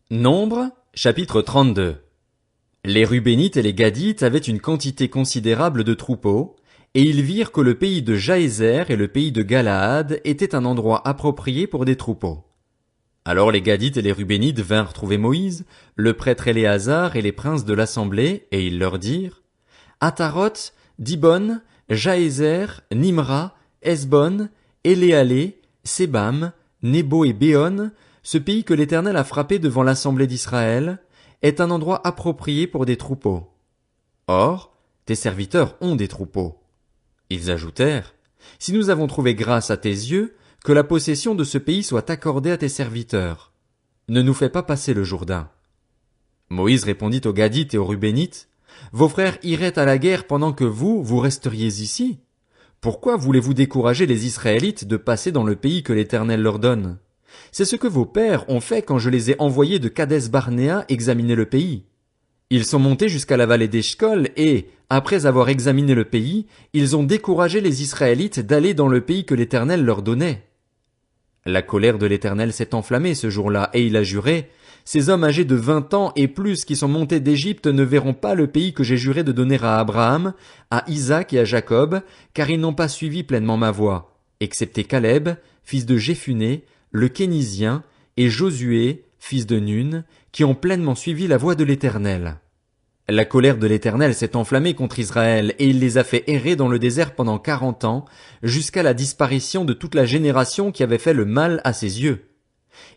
Nombre, chapitre 32. Les Rubénites et les Gadites avaient une quantité considérable de troupeaux, et ils virent que le pays de Jaézer et le pays de Galaad étaient un endroit approprié pour des troupeaux. Alors les Gadites et les Rubénites vinrent trouver Moïse, le prêtre Éléazar et les princes de l'assemblée, et ils leur dirent: Ataroth, Dibon, Jaézer, Nimra, Hesbon, Éléalé, Sébam, Nebo et Béon, ce pays que l'Éternel a frappé devant l'assemblée d'Israël, est un endroit approprié pour des troupeaux. Or, tes serviteurs ont des troupeaux. Ils ajoutèrent: Si nous avons trouvé grâce à tes yeux, que la possession de ce pays soit accordée à tes serviteurs. Ne nous fais pas passer le Jourdain. Moïse répondit aux Gadites et aux Rubénites: Vos frères iraient à la guerre pendant que vous resteriez ici. Pourquoi voulez-vous décourager les Israélites de passer dans le pays que l'Éternel leur donne? C'est ce que vos pères ont fait quand je les ai envoyés de Kadès-Barnéa examiner le pays. Ils sont montés jusqu'à la vallée d'Eshcol et, après avoir examiné le pays, ils ont découragé les Israélites d'aller dans le pays que l'Éternel leur donnait. La colère de l'Éternel s'est enflammée ce jour-là, et il a juré: Ces hommes âgés de 20 ans et plus qui sont montés d'Égypte ne verront pas le pays que j'ai juré de donner à Abraham, à Isaac et à Jacob, car ils n'ont pas suivi pleinement ma voie, excepté Caleb, fils de Jéphuné, le Kénizien, et Josué, fils de Nun, qui ont pleinement suivi la voie de l'Éternel. La colère de l'Éternel s'est enflammée contre Israël, et il les a fait errer dans le désert pendant 40 ans, jusqu'à la disparition de toute la génération qui avait fait le mal à ses yeux.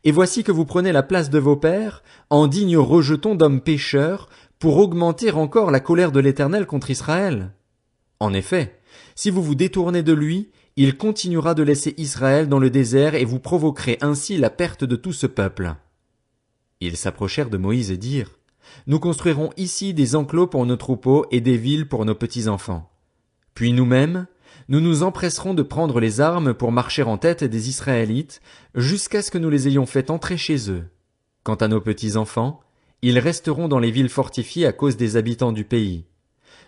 Et voici que vous prenez la place de vos pères, en dignes rejetons d'hommes pécheurs, pour augmenter encore la colère de l'Éternel contre Israël. En effet, si vous vous détournez de lui, il continuera de laisser Israël dans le désert et vous provoquerez ainsi la perte de tout ce peuple. Ils s'approchèrent de Moïse et dirent: Nous construirons ici des enclos pour nos troupeaux et des villes pour nos petits-enfants. Puis nous-mêmes, nous nous empresserons de prendre les armes pour marcher en tête des Israélites, jusqu'à ce que nous les ayons fait entrer chez eux. Quant à nos petits-enfants, ils resteront dans les villes fortifiées à cause des habitants du pays.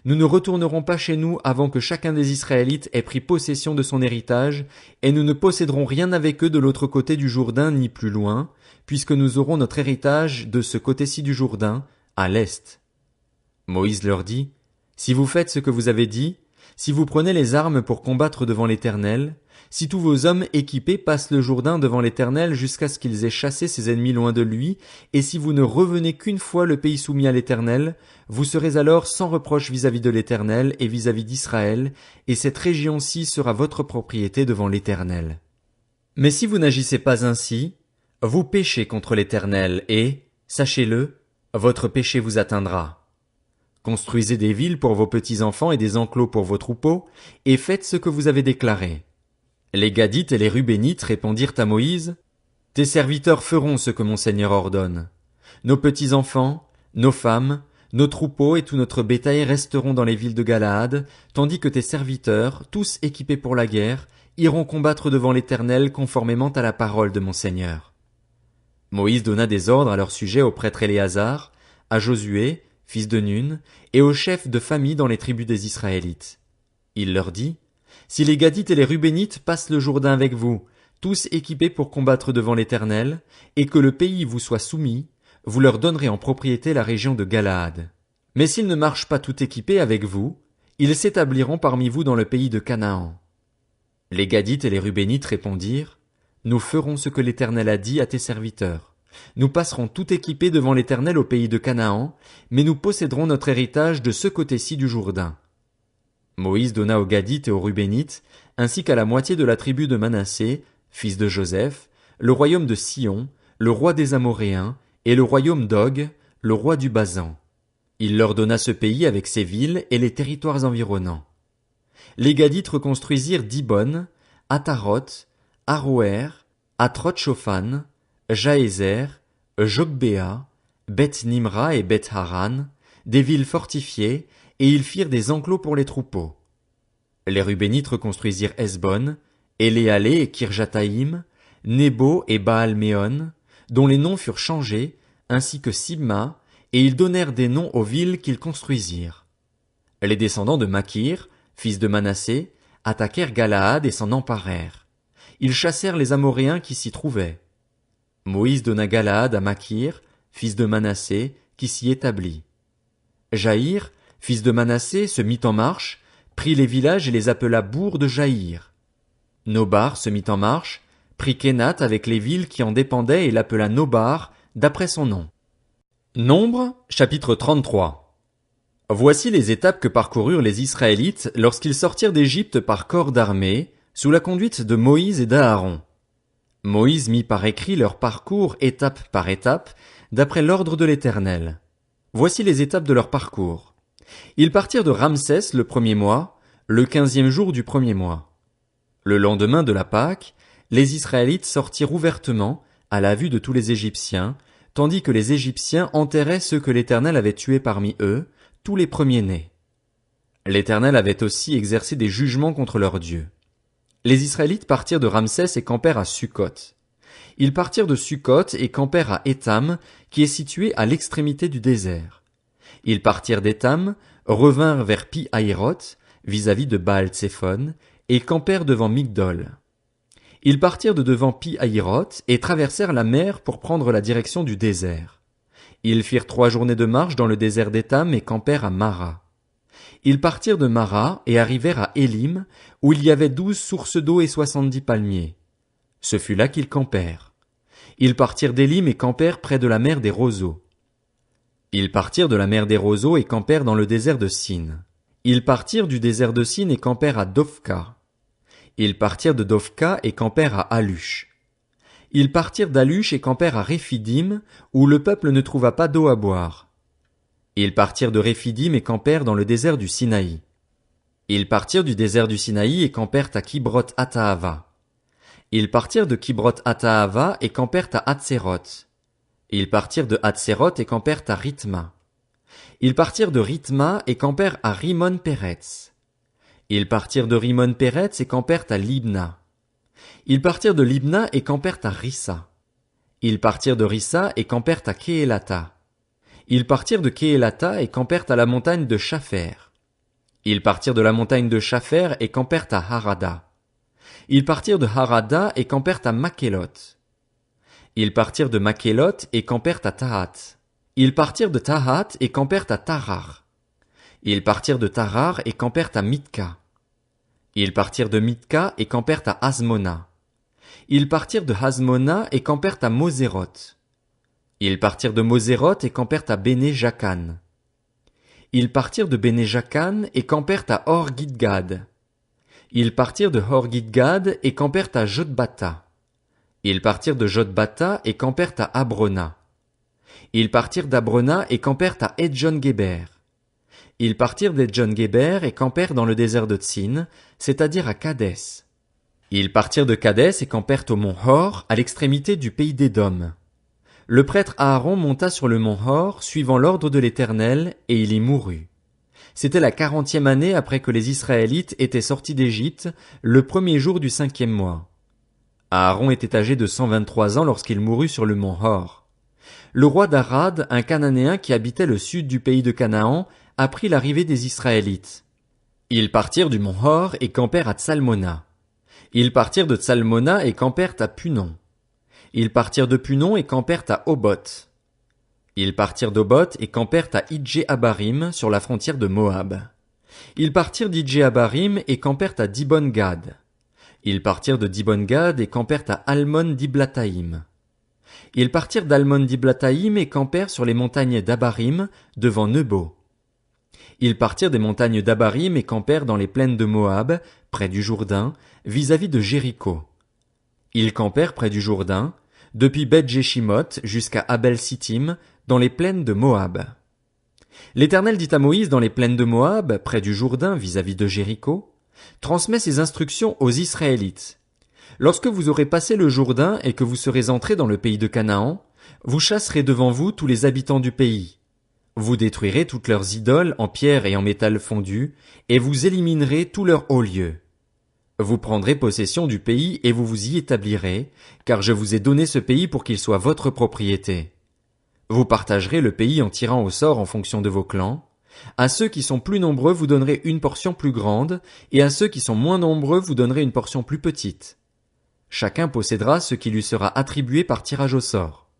Nous ne retournerons pas chez nous avant que chacun des Israélites ait pris possession de son héritage, et nous ne posséderons rien avec eux de l'autre côté du Jourdain ni plus loin, puisque nous aurons notre héritage de ce côté-ci du Jourdain, à l'est. Moïse leur dit: Si vous faites ce que vous avez dit, si vous prenez les armes pour combattre devant l'Éternel, si tous vos hommes équipés passent le Jourdain devant l'Éternel jusqu'à ce qu'ils aient chassé ses ennemis loin de lui, et si vous ne revenez qu'une fois le pays soumis à l'Éternel, vous serez alors sans reproche vis-à-vis de l'Éternel et vis-à-vis d'Israël, et cette région-ci sera votre propriété devant l'Éternel. Mais si vous n'agissez pas ainsi, vous péchez contre l'Éternel et, sachez-le, votre péché vous atteindra. Construisez des villes pour vos petits-enfants et des enclos pour vos troupeaux, et faites ce que vous avez déclaré. Les Gadites et les Rubénites répondirent à Moïse: Tes serviteurs feront ce que mon Seigneur ordonne. Nos petits-enfants, nos femmes, nos troupeaux et tout notre bétail resteront dans les villes de Galaad, tandis que tes serviteurs, tous équipés pour la guerre, iront combattre devant l'Éternel conformément à la parole de mon Seigneur. Moïse donna des ordres à leur sujet au prêtre Éléazar, à Josué, fils de Nun, et aux chefs de famille dans les tribus des Israélites. Il leur dit: Si les Gadites et les Rubénites passent le Jourdain avec vous, tous équipés pour combattre devant l'Éternel, et que le pays vous soit soumis, vous leur donnerez en propriété la région de Galaad. Mais s'ils ne marchent pas tout équipés avec vous, ils s'établiront parmi vous dans le pays de Canaan. Les Gadites et les Rubénites répondirent: Nous ferons ce que l'Éternel a dit à tes serviteurs. Nous passerons tout équipés devant l'Éternel au pays de Canaan, mais nous posséderons notre héritage de ce côté-ci du Jourdain. Moïse donna aux Gadites et aux Rubénites, ainsi qu'à la moitié de la tribu de Manassé, fils de Joseph, le royaume de Sion, le roi des Amoréens, et le royaume d'Og, le roi du Basan. Il leur donna ce pays avec ses villes et les territoires environnants. Les Gadites reconstruisirent Dibon, Ataroth, Aroer, Atroth-Shophan, Jaézer, Jogbéa, Beth-Nimra et Beth-Haran, des villes fortifiées, et ils firent des enclos pour les troupeaux. Les Rubénites reconstruisirent Hesbon, Éléalé et Kirjataïm, Nebo et Baal-Méon, dont les noms furent changés, ainsi que Sibma, et ils donnèrent des noms aux villes qu'ils construisirent. Les descendants de Makir, fils de Manassé, attaquèrent Galaad et s'en emparèrent. Ils chassèrent les Amoréens qui s'y trouvaient. Moïse donna Galaad à Makir, fils de Manassé, qui s'y établit. Jaïr, fils de Manassé, se mit en marche, prit les villages et les appela bourgs de Jaïr. Nobar se mit en marche, prit Kénath avec les villes qui en dépendaient et l'appela Nobar, d'après son nom. Nombre, chapitre 33. Voici les étapes que parcoururent les Israélites lorsqu'ils sortirent d'Égypte par corps d'armée, sous la conduite de Moïse et d'Aaron. Moïse mit par écrit leur parcours étape par étape, d'après l'ordre de l'Éternel. Voici les étapes de leur parcours. Ils partirent de Ramsès le premier mois, le 15e jour du premier mois. Le lendemain de la Pâque, les Israélites sortirent ouvertement, à la vue de tous les Égyptiens, tandis que les Égyptiens enterraient ceux que l'Éternel avait tués parmi eux, tous les premiers-nés. L'Éternel avait aussi exercé des jugements contre leurs dieux. Les Israélites partirent de Ramsès et campèrent à Sukkot. Ils partirent de Sukkot et campèrent à Étam, qui est situé à l'extrémité du désert. Ils partirent d'Étam, revinrent vers Pi-Hahiroth, vis-à-vis de Baal-Tséphon, et campèrent devant Migdol. Ils partirent de devant Pi-Hahiroth et traversèrent la mer pour prendre la direction du désert. Ils firent 3 journées de marche dans le désert d'Étam et campèrent à Mara. Ils partirent de Mara et arrivèrent à Élim, où il y avait 12 sources d'eau et 70 palmiers. Ce fut là qu'ils campèrent. Ils partirent d'Élim et campèrent près de la mer des roseaux. Ils partirent de la mer des roseaux et campèrent dans le désert de Sin. Ils partirent du désert de Sin et campèrent à Dofka. Ils partirent de Dofka et campèrent à Alush. Ils partirent d'Alush et campèrent à Réphidim, où le peuple ne trouva pas d'eau à boire. Ils partirent de Réphidim et campèrent dans le désert du Sinaï. Ils partirent du désert du Sinaï et campèrent à Kibroth Hattaava. Ils partirent de Kibroth Hattaava et campèrent à Hatséroth. Ils partirent de Hatséroth et campèrent à Rithma. Ils partirent de Rithma et campèrent à Rimon Péretz. Ils partirent de Rimon Péretz et campèrent à Libna. Ils partirent de Libna et campèrent à Rissa. Ils partirent de Rissa et campèrent à Kéhélatha. Ils partirent de Kéhélatha et campèrent à la montagne de Shapher. Ils partirent de la montagne de Shapher et campèrent à Harada. Ils partirent de Harada et campèrent à Makhéloth. Ils partirent de Makhéloth et campèrent à Tahat. Ils partirent de Tahat et campèrent à Tarar. Ils partirent de Tarar et campèrent à Mitka. Ils partirent de Mitka et campèrent à Hasmona. Ils partirent de Hasmona et campèrent à Moséroth. Ils partirent de Moséroth et campèrent à Béné Jacan. Ils partirent de Béné Jacan et campèrent à Hor-Gidgad. Ils partirent de Hor-Gidgad et campèrent à Jotbata. Ils partirent de Jotbata et campèrent à Abrona. Ils partirent d'Abrona et campèrent à Edjon-Géber. Ils partirent d'Edjon-Géber et campèrent dans le désert de Tsin, c'est-à-dire à Kadès. Ils partirent de Kadès et campèrent au mont Hor, à l'extrémité du pays d'Édom. Le prêtre Aaron monta sur le mont Hor, suivant l'ordre de l'Éternel, et il y mourut. C'était la 40e année après que les Israélites étaient sortis d'Égypte, le premier jour du 5e mois. Aaron était âgé de 123 ans lorsqu'il mourut sur le mont Hor. Le roi d'Arad, un Cananéen qui habitait le sud du pays de Canaan, apprit l'arrivée des Israélites. Ils partirent du mont Hor et campèrent à Tsalmona. Ils partirent de Tsalmona et campèrent à Punon. Ils partirent de Punon et campèrent à Oboth. Ils partirent d'Oboth et campèrent à Idjé-Abarim sur la frontière de Moab. Ils partirent d'Idjé-Abarim et campèrent à Dibon-Gad. Ils partirent de Dibon-Gad et campèrent à Almon-Diblataïm. Ils partirent d'Almon-Diblataïm et campèrent sur les montagnes d'Abarim, devant Nebo. Ils partirent des montagnes d'Abarim et campèrent dans les plaines de Moab, près du Jourdain, vis-à-vis de Jéricho. Ils campèrent près du Jourdain, depuis Beth-Jéchimoth jusqu'à Abel-Sittim, dans les plaines de Moab. L'Éternel dit à Moïse dans les plaines de Moab, près du Jourdain vis-à-vis de Jéricho, transmets ces instructions aux Israélites. Lorsque vous aurez passé le Jourdain et que vous serez entrés dans le pays de Canaan, vous chasserez devant vous tous les habitants du pays. Vous détruirez toutes leurs idoles en pierre et en métal fondu, et vous éliminerez tous leurs hauts lieux. Vous prendrez possession du pays et vous vous y établirez, car je vous ai donné ce pays pour qu'il soit votre propriété. Vous partagerez le pays en tirant au sort en fonction de vos clans. À ceux qui sont plus nombreux vous donnerez une portion plus grande, et à ceux qui sont moins nombreux vous donnerez une portion plus petite. Chacun possédera ce qui lui sera attribué par tirage au sort.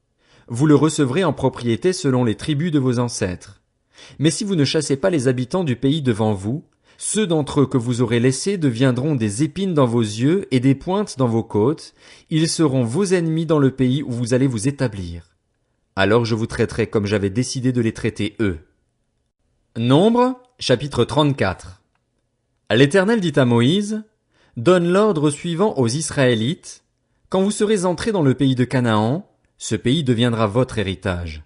vous le recevrez en propriété selon les tribus de vos ancêtres. Mais si vous ne chassez pas les habitants du pays devant vous, ceux d'entre eux que vous aurez laissés deviendront des épines dans vos yeux et des pointes dans vos côtes, ils seront vos ennemis dans le pays où vous allez vous établir. Alors je vous traiterai comme j'avais décidé de les traiter eux. Nombre, chapitre 34. L'Éternel dit à Moïse, « Donne l'ordre suivant aux Israélites. Quand vous serez entrés dans le pays de Canaan, ce pays deviendra votre héritage.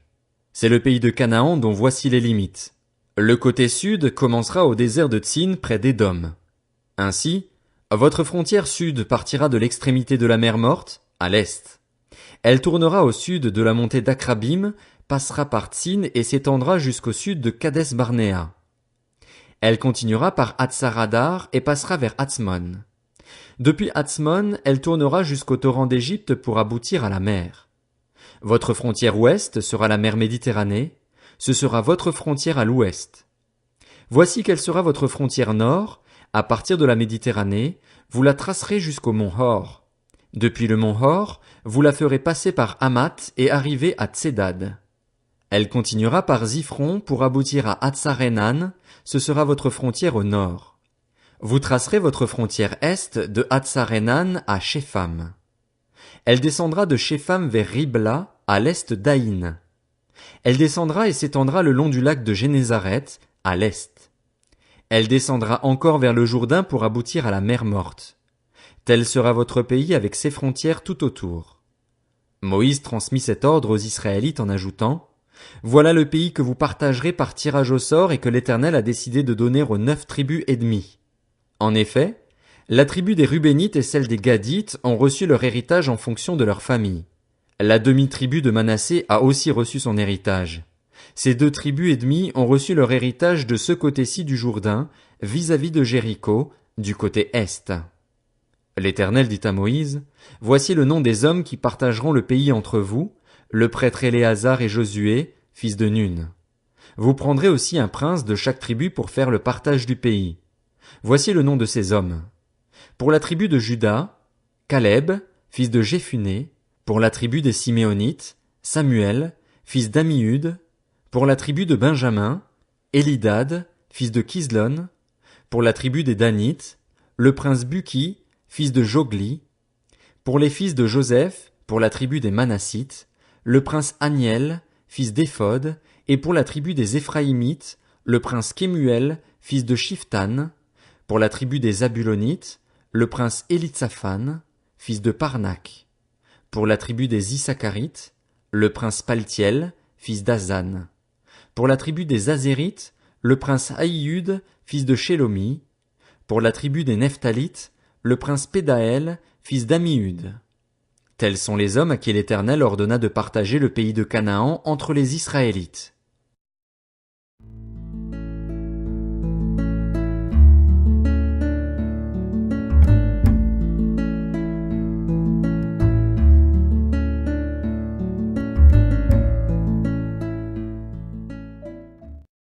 C'est le pays de Canaan dont voici les limites. Le côté sud commencera au désert de Tsin près d'Édom. Ainsi, votre frontière sud partira de l'extrémité de la mer Morte, à l'est. Elle tournera au sud de la montée d'Akrabim, passera par Tsin et s'étendra jusqu'au sud de Kades Barnéa. Elle continuera par Hatzaradar et passera vers Hatzmon. Depuis Hatzmon, elle tournera jusqu'au torrent d'Égypte pour aboutir à la mer. Votre frontière ouest sera la mer Méditerranée, ce sera votre frontière à l'ouest. Voici quelle sera votre frontière nord, à partir de la Méditerranée, vous la tracerez jusqu'au mont Hor. Depuis le mont Hor, vous la ferez passer par Hamath et arriver à Tsedad. Elle continuera par Ziphron pour aboutir à Hatzarenan, ce sera votre frontière au nord. Vous tracerez votre frontière est de Hatzarenan à Shepham. Elle descendra de Shepham vers Ribla, à l'est d'Aïn. Elle descendra et s'étendra le long du lac de Génézareth, à l'est. Elle descendra encore vers le Jourdain pour aboutir à la mer Morte. Tel sera votre pays avec ses frontières tout autour. Moïse transmit cet ordre aux Israélites en ajoutant, « Voilà le pays que vous partagerez par tirage au sort et que l'Éternel a décidé de donner aux 9 tribus et demie. » En effet, la tribu des Rubénites et celle des Gadites ont reçu leur héritage en fonction de leur famille. La demi-tribu de Manassé a aussi reçu son héritage. Ces 2 tribus et demie ont reçu leur héritage de ce côté-ci du Jourdain, vis-à-vis de Jéricho, du côté est. L'Éternel dit à Moïse, « Voici le nom des hommes qui partageront le pays entre vous, le prêtre Éléazar et Josué, fils de Nun. Vous prendrez aussi un prince de chaque tribu pour faire le partage du pays. Voici le nom de ces hommes. Pour la tribu de Juda, Caleb, fils de Jéphuné. Pour la tribu des Siméonites, Samuel, fils d'Ammiud. Pour la tribu de Benjamin, Élidad, fils de Kislon. Pour la tribu des Danites, le prince Buki, fils de Jogli. Pour les fils de Joseph, pour la tribu des Manassites, le prince Aniel, fils d'Éphod, et pour la tribu des Éphraïmites, le prince Kemuel, fils de Shiftan. Pour la tribu des Zabulonites, le prince Élitsaphan, fils de Parnak. Pour la tribu des Issacharites, le prince Paltiel, fils d'Azan. Pour la tribu des Azérites, le prince Aïud, fils de Shelomi. Pour la tribu des Nephtalites, le prince Pédaël, fils d'Ammiud. Tels sont les hommes à qui l'Éternel ordonna de partager le pays de Canaan entre les Israélites.